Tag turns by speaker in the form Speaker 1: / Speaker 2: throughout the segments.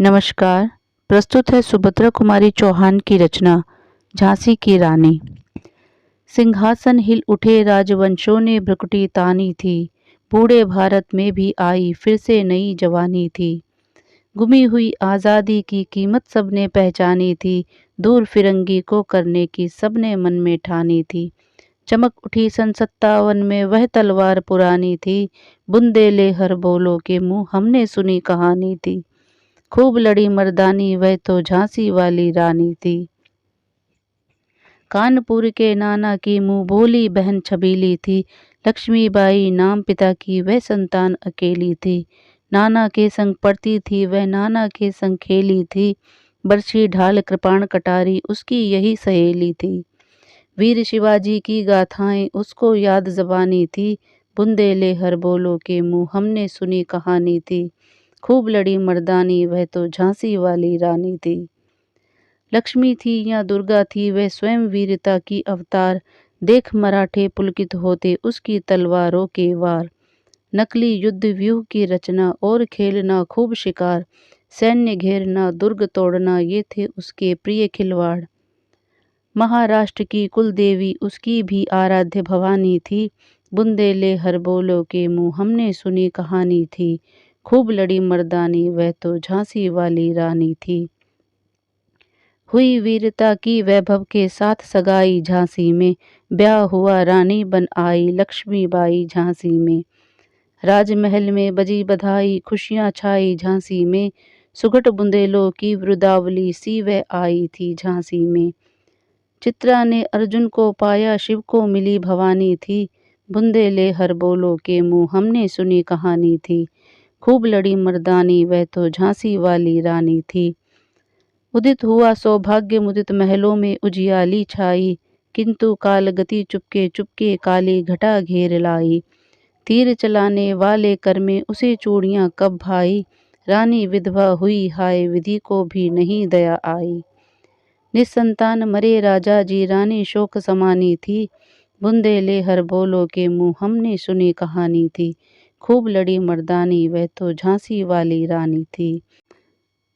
Speaker 1: नमस्कार। प्रस्तुत है सुभद्रा कुमारी चौहान की रचना झांसी की रानी। सिंहासन हिल उठे राजवंशों ने भ्रुकुटी तानी थी। बूढ़े भारत में भी आई फिर से नई जवानी थी। गुमी हुई आज़ादी की कीमत सबने पहचानी थी। दूर फिरंगी को करने की सबने मन में ठानी थी। चमक उठी सन 57 में वह तलवार पुरानी थी। बुंदेले हर बोलो के मुँह हमने सुनी कहानी थी। खूब लड़ी मर्दानी वह तो झांसी वाली रानी थी। कानपुर के नाना की मुँह बोली बहन छबीली थी। लक्ष्मीबाई नाम पिता की वह संतान अकेली थी। नाना के संग पढ़ती थी वह, नाना के संग खेली थी। बरछी ढाल कृपाण कटारी उसकी यही सहेली थी। वीर शिवाजी की गाथाएं उसको याद ज़बानी थी। बुंदेले हर बोलो के मुँह हमने सुनी कहानी थी। खूब लड़ी मर्दानी वह तो झांसी वाली रानी थी। लक्ष्मी थी या दुर्गा थी वह स्वयं वीरता की अवतार। देख मराठे पुलकित होते उसकी तलवारों के वार। नकली युद्ध व्यूह की रचना और खेलना खूब शिकार। सैन्य घेरना दुर्ग तोड़ना ये थे उसके प्रिय खिलवाड़। महाराष्ट्र की कुल देवी उसकी भी आराध्य भवानी थी। बुंदेले हर बोलो के मुँह हमने सुनी कहानी थी। खूब लड़ी मर्दानी वह तो झांसी वाली रानी थी। हुई वीरता की वैभव के साथ सगाई झांसी में। ब्याह हुआ रानी बन आई लक्ष्मीबाई झांसी में। राजमहल में बजी बधाई खुशियाँ छाई झांसी में। सुघट बुंदेलों की वृदावली सी वह आई थी झांसी में। चित्रा ने अर्जुन को पाया शिव को मिली भवानी थी। बुंदेले हर बोलो के मुँह हमने सुनी कहानी थी। खूब लड़ी मर्दानी वह तो झांसी वाली रानी थी। उदित हुआ सौभाग्य मुदित महलों में उजियाली छाई। किंतु कालगति चुपके चुपके काली घटा घेर लाई। तीर चलाने वाले कर में उसे चूड़ियाँ कब भाई। रानी विधवा हुई हाय विधि को भी नहीं दया आई। निसंतान मरे राजा जी रानी शोक समानी थी। बुंदेले हर बोलो के मुँह हमने सुनी कहानी थी। खूब लड़ी मर्दानी वह तो झांसी वाली रानी थी।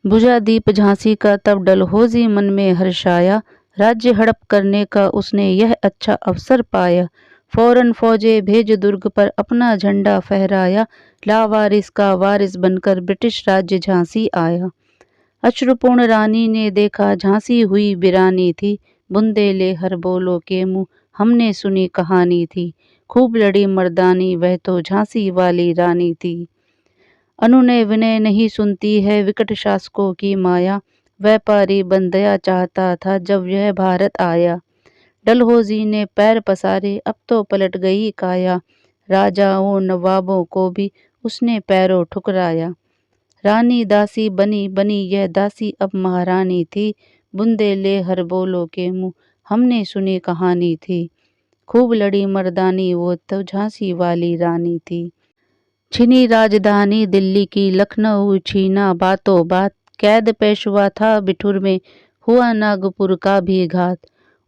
Speaker 1: बुझा दीप झांसी का तब डलहौजी मन में हर्षाया। राज्य हड़प करने का उसने यह अच्छा अवसर पाया। फौरन फौजे भेज दुर्ग पर अपना झंडा फहराया। लावारिस का वारिस बनकर ब्रिटिश राज्य झांसी आया। अश्रुपूर्ण रानी ने देखा झांसी हुई वीरानी थी। बुंदेले हर बोलो के मुँह हमने सुनी कहानी थी। खूब लड़ी मर्दानी वह तो झांसी वाली रानी थी। अनुनय विनय नहीं सुनती है विकट शासकों की माया। व्यापारी बंदया चाहता था जब यह भारत आया। डलहौजी ने पैर पसारे अब तो पलट गई काया। राजाओं नवाबों को भी उसने पैरों ठुकराया। रानी दासी बनी बनी यह दासी अब महारानी थी। बुंदेले हर बोलो के मुँह हमने सुनी कहानी थी। खूब लड़ी मर्दानी वो तो झांसी वाली रानी थी। छिनी राजधानी दिल्ली की लखनऊ छीना बातों बात। कैद पेशवा था बिठुर में हुआ नागपुर का भी घात।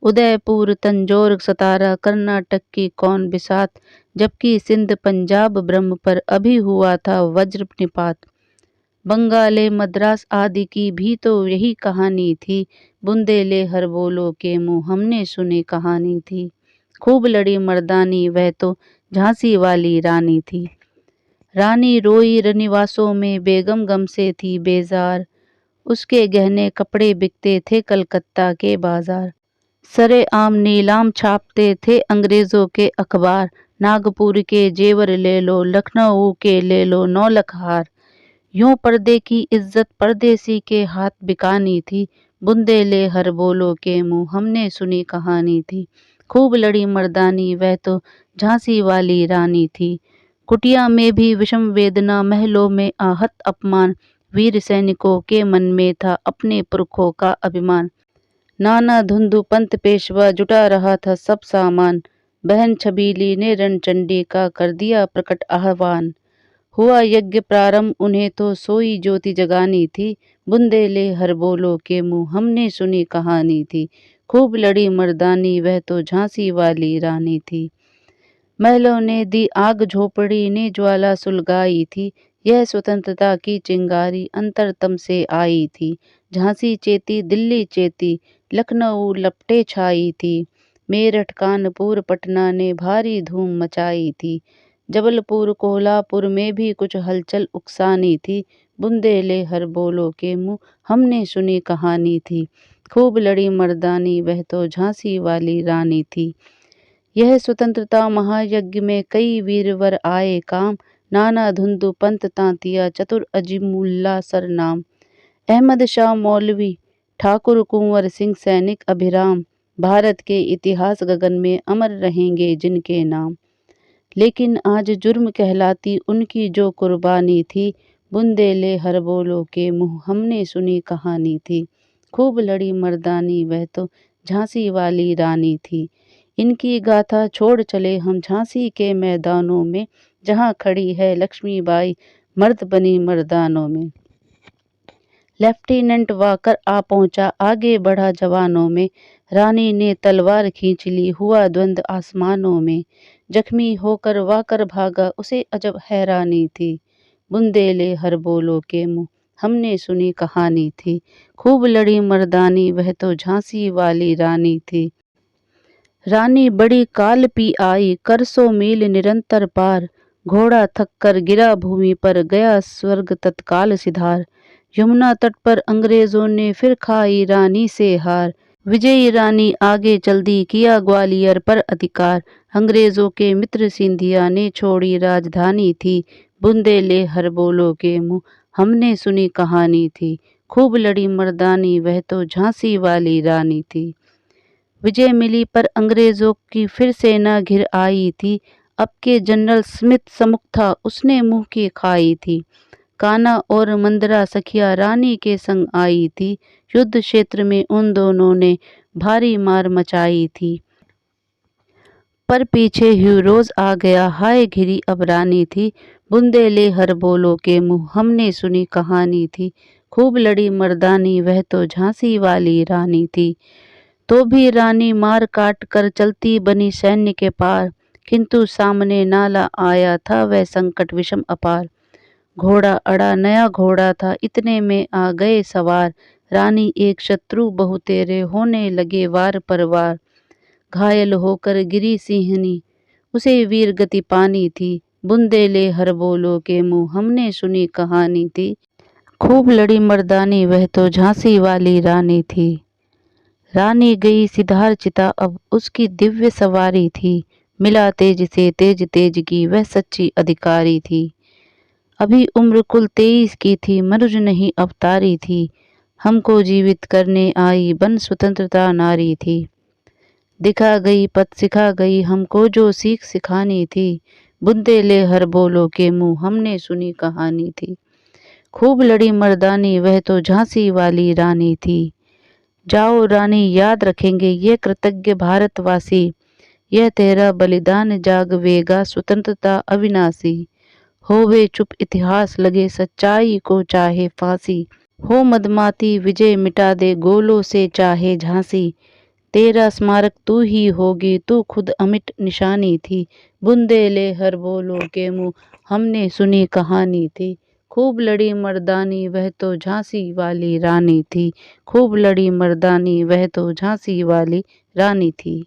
Speaker 1: उदयपुर तंजौर सतारा कर्नाटक की कौन बिसात। जबकि सिंध पंजाब ब्रह्म पर अभी हुआ था वज्रनिपात। बंगाले मद्रास आदि की भी तो यही कहानी थी। बुंदेले हर बोलो के मुँह हमने सुनी कहानी थी। खूब लड़ी मर्दानी वह तो झांसी वाली रानी थी। रानी रोई रनिवासों में बेगम गम से थी बेजार। उसके गहने कपड़े बिकते थे कलकत्ता के बाजार। सरे आम नीलाम छापते थे अंग्रेजों के अखबार। नागपुर के जेवर ले लो लखनऊ के ले लो 9 लाख हार। यूं पर्दे की इज्जत परदेसी के हाथ बिकानी थी। बुंदेले हर बोलो के मुँह हमने सुनी कहानी थी। खूब लड़ी मर्दानी वह तो झांसी वाली रानी थी। कुटिया में भी विषम वेदना महलों में आहत अपमान। वीर सैनिकों के मन में था अपने पुरखों का अभिमान। नाना धुंधु पंत पेशवा जुटा रहा था सब सामान। बहन छबीली ने रणचंडी का कर दिया प्रकट आह्वान। हुआ यज्ञ प्रारंभ उन्हें तो सोई ज्योति जगानी थी। बुंदेले हर बोलो के मुँह हमने सुनी कहानी थी। खूब लड़ी मर्दानी वह तो झांसी वाली रानी थी। महलों ने दी आग झोपड़ी ने ज्वाला सुलगाई थी। यह स्वतंत्रता की चिंगारी अंतरतम से आई थी। झांसी चेती, दिल्ली चेती, लखनऊ लपटे छाई थी। मेरठ, कानपुर, पटना ने भारी धूम मचाई थी। जबलपुर, कोल्हापुर में भी कुछ हलचल उकसानी थी। बुंदेले बोलों के मुँह हमने सुनी कहानी थी। खूब लड़ी मर्दानी वह तो झांसी वाली रानी थी। यह स्वतंत्रता महायज्ञ में कई वीरवर आए काम। नाना धुंधु पंत तांतिया चतुर अजीमुल्ला सरनाम। अहमद शाह मौलवी, ठाकुर कुंवर सिंह सैनिक अभिराम। भारत के इतिहास गगन में अमर रहेंगे जिनके नाम। लेकिन आज जुर्म कहलाती उनकी जो कुर्बानी थी। बुंदेले बोलों के मुँह हमने सुनी कहानी थी। खूब लड़ी मर्दानी वह तो झांसी वाली रानी थी। इनकी गाथा छोड़ चले हम झांसी के मैदानों में, जहाँ खड़ी है लक्ष्मीबाई मर्द बनी मर्दानों में। लेफ्टिनेंट वाकर आ पहुंचा, आगे बढ़ा जवानों में। रानी ने तलवार खींच ली, हुआ द्वंद आसमानों में। जख्मी होकर वाकर भागा, उसे अजब हैरानी थी। बुंदेले बोलों के मुँह हमने सुनी कहानी थी। खूब लड़ी मर्दानी वह तो झांसी वाली रानी थी। रानी बड़ी काल पी आई, कर 100 मील निरंतर पार। घोड़ा थक कर गिरा भूमि पर, गया स्वर्ग तत्काल सिधार। यमुना तट पर अंग्रेजों ने फिर खाई रानी से हार। विजयी रानी आगे चल दी, किया ग्वालियर पर अधिकार। अंग्रेजों के मित्र सिंधिया ने छोड़ी राजधानी थी। बुंदेले बोलों के मुँह हमने सुनी कहानी थी। खूब लड़ी मर्दानी वह तो झांसी वाली रानी थी। विजय मिली पर अंग्रेजों की फिर सेना घिर आई थी। अब के जनरल स्मिथ सम्मुख था, उसने मुंह की खाई थी। कान्हा और मंदरा सखिया रानी के संग आई थी। युद्ध क्षेत्र में उन दोनों ने भारी मार मचाई थी। पर पीछे हीरोज आ गया, हाय घिरी अब रानी थी। बुंदेले बोलों के मुँह हमने सुनी कहानी थी। खूब लड़ी मर्दानी वह तो झांसी वाली रानी थी। तो भी रानी मार काट कर चलती बनी सैन्य के पार। किंतु सामने नाला आया था वह संकट विषम अपार। घोड़ा अड़ा नया घोड़ा था, इतने में आ गए सवार। रानी एक शत्रु बहु तेरे, होने लगे वार पर वार। घायल होकर गिरी सिंहनी, उसे वीर गति पानी थी। बुंदेले बोलों के मुँह हमने सुनी कहानी थी। खूब लड़ी मर्दानी वह तो झांसी वाली रानी थी। रानी गई सिधार चिता, अब उसकी दिव्य सवारी थी। मिला तेज से तेज तेज की वह सच्ची अधिकारी थी। अभी उम्र कुल 23 की थी, मनुज नहीं अवतारी थी। हमको जीवित करने आई बन स्वतंत्रता नारी थी। दिखा गई पथ सिखा गई हमको जो सीख सिखानी थी। बुंदेले बोलों के मुँह हमने सुनी कहानी थी। खूब लड़ी मर्दानी वह तो झांसी वाली रानी थी। जाओ रानी याद रखेंगे ये कृतज्ञ भारतवासी। यह तेरा बलिदान जागवेगा स्वतंत्रता अविनाशी। होवे चुप इतिहास लगे सच्चाई को चाहे फांसी। हो मदमाती विजय मिटा दे गोलों से चाहे झांसी। तेरा स्मारक तू ही होगी, तू खुद अमिट निशानी थी। बुंदेले बोलों के मुँह हमने सुनी कहानी थी। खूब लड़ी मर्दानी वह तो झांसी वाली रानी थी। खूब लड़ी मर्दानी वह तो झांसी वाली रानी थी।